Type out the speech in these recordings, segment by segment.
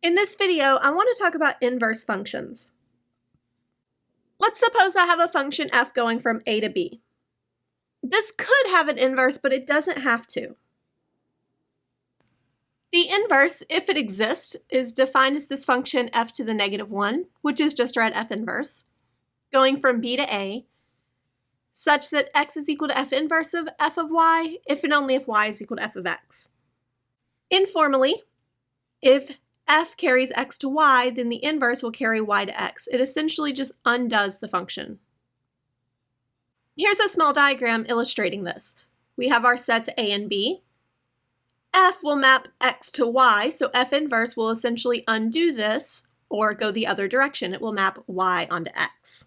In this video, I want to talk about inverse functions. Let's suppose I have a function f going from a to b. This could have an inverse, but it doesn't have to. The inverse, if it exists, is defined as this function f to the negative 1, which is just our f inverse, going from b to a, such that x is equal to f inverse of f of y, if and only if y is equal to f of x. Informally, if f carries x to y, then the inverse will carry y to x. It essentially just undoes the function. Here's a small diagram illustrating this. We have our sets a and b. F will map x to y, so f inverse will essentially undo this or go the other direction. It will map y onto x.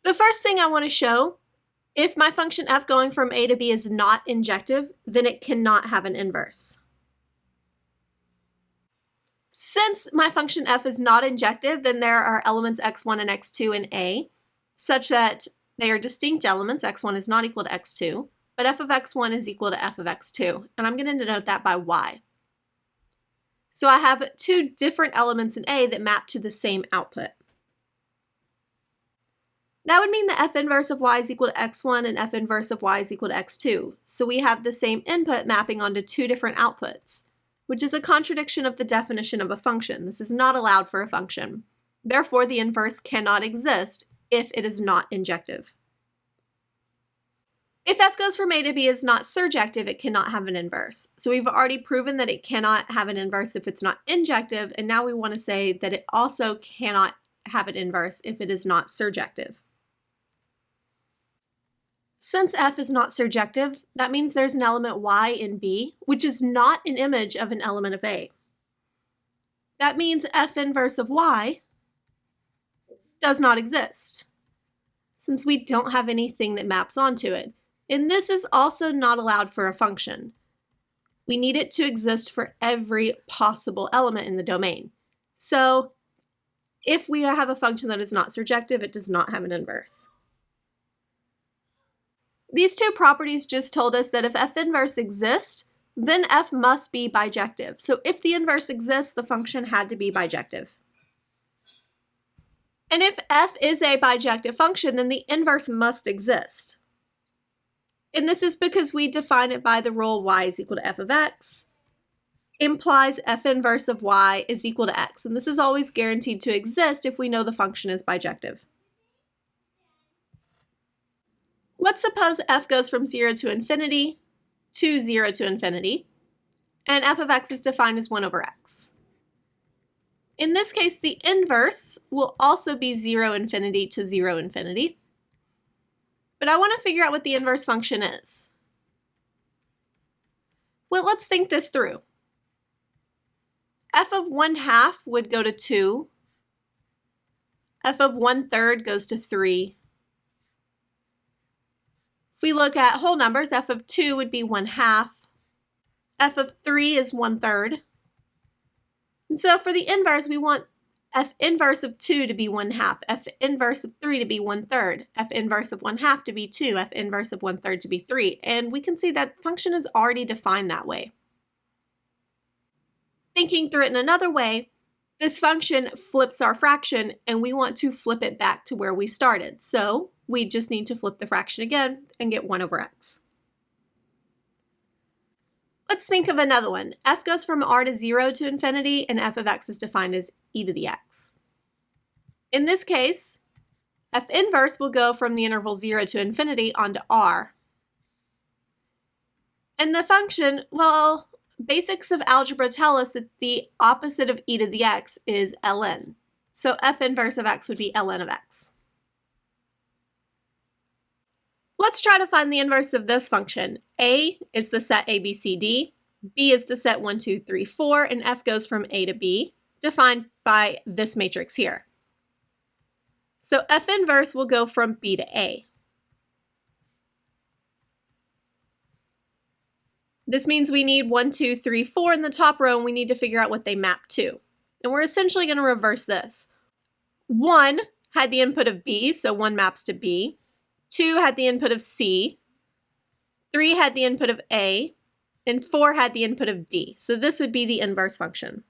The first thing I want to show, if my function f going from a to b is not injective, then it cannot have an inverse. Since my function f is not injective, then there are elements x1 and x2 in a, such that they are distinct elements. x1 is not equal to x2, but f of x1 is equal to f of x2, and I'm going to denote that by y. So I have two different elements in a that map to the same output. That would mean that f inverse of y is equal to x1 and f inverse of y is equal to x2. So we have the same input mapping onto two different outputs, which is a contradiction of the definition of a function. This is not allowed for a function. Therefore, the inverse cannot exist if it is not injective. If f goes from a to b is not surjective, it cannot have an inverse. So we've already proven that it cannot have an inverse if it's not injective, and now we want to say that it also cannot have an inverse if it is not surjective. Since f is not surjective, that means there's an element y in b, which is not an image of an element of a. That means f inverse of y does not exist, since we don't have anything that maps onto it. And this is also not allowed for a function. We need it to exist for every possible element in the domain. So if we have a function that is not surjective, it does not have an inverse. These two properties just told us that if f inverse exists, then f must be bijective. So if the inverse exists, the function had to be bijective. And if f is a bijective function, then the inverse must exist. And this is because we define it by the rule y is equal to f of x, implies f inverse of y is equal to x. And this is always guaranteed to exist if we know the function is bijective. Let's suppose f goes from 0 to infinity to 0 to infinity, and f of x is defined as 1 over x. In this case, the inverse will also be 0 infinity to 0 infinity. But I want to figure out what the inverse function is. Well, let's think this through. F of 1/2 would go to 2. F of 1/3 goes to 3. If we look at whole numbers, f of 2 would be 1/2. F of 3 is 1/3. And so for the inverse, we want f inverse of 2 to be 1/2, f inverse of 3 to be 1/3, f inverse of 1/2 to be 2, f inverse of 1/3 to be 3. And we can see that function is already defined that way. Thinking through it in another way, this function flips our fraction, and we want to flip it back to where we started. So we just need to flip the fraction again and get 1 over x. Let's think of another one. F goes from r to 0 to infinity, and f of x is defined as e to the x. In this case, f inverse will go from the interval 0 to infinity onto r. And the function, well, basics of algebra tell us that the opposite of e to the x is ln. So f inverse of x would be ln of x. Let's try to find the inverse of this function. A is the set a, b, c, d, b is the set 1, 2, 3, 4, and f goes from a to b, defined by this matrix here. So f inverse will go from b to a. This means we need 1, 2, 3, 4 in the top row, and we need to figure out what they map to. And we're essentially going to reverse this. 1 had the input of b, so 1 maps to b. 2 had the input of c. 3 had the input of a. and 4 had the input of d. So this would be the inverse function.